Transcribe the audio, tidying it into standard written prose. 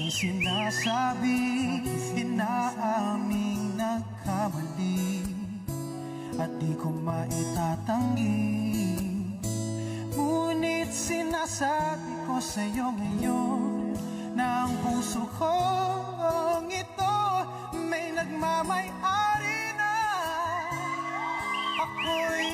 aking sinasabi, inaaming nagkamali at di ko maitatanggi. Ngunit sinasabi ko sa'yo ngayon na ang puso kong ito may nagmamay-ari na. Ako'y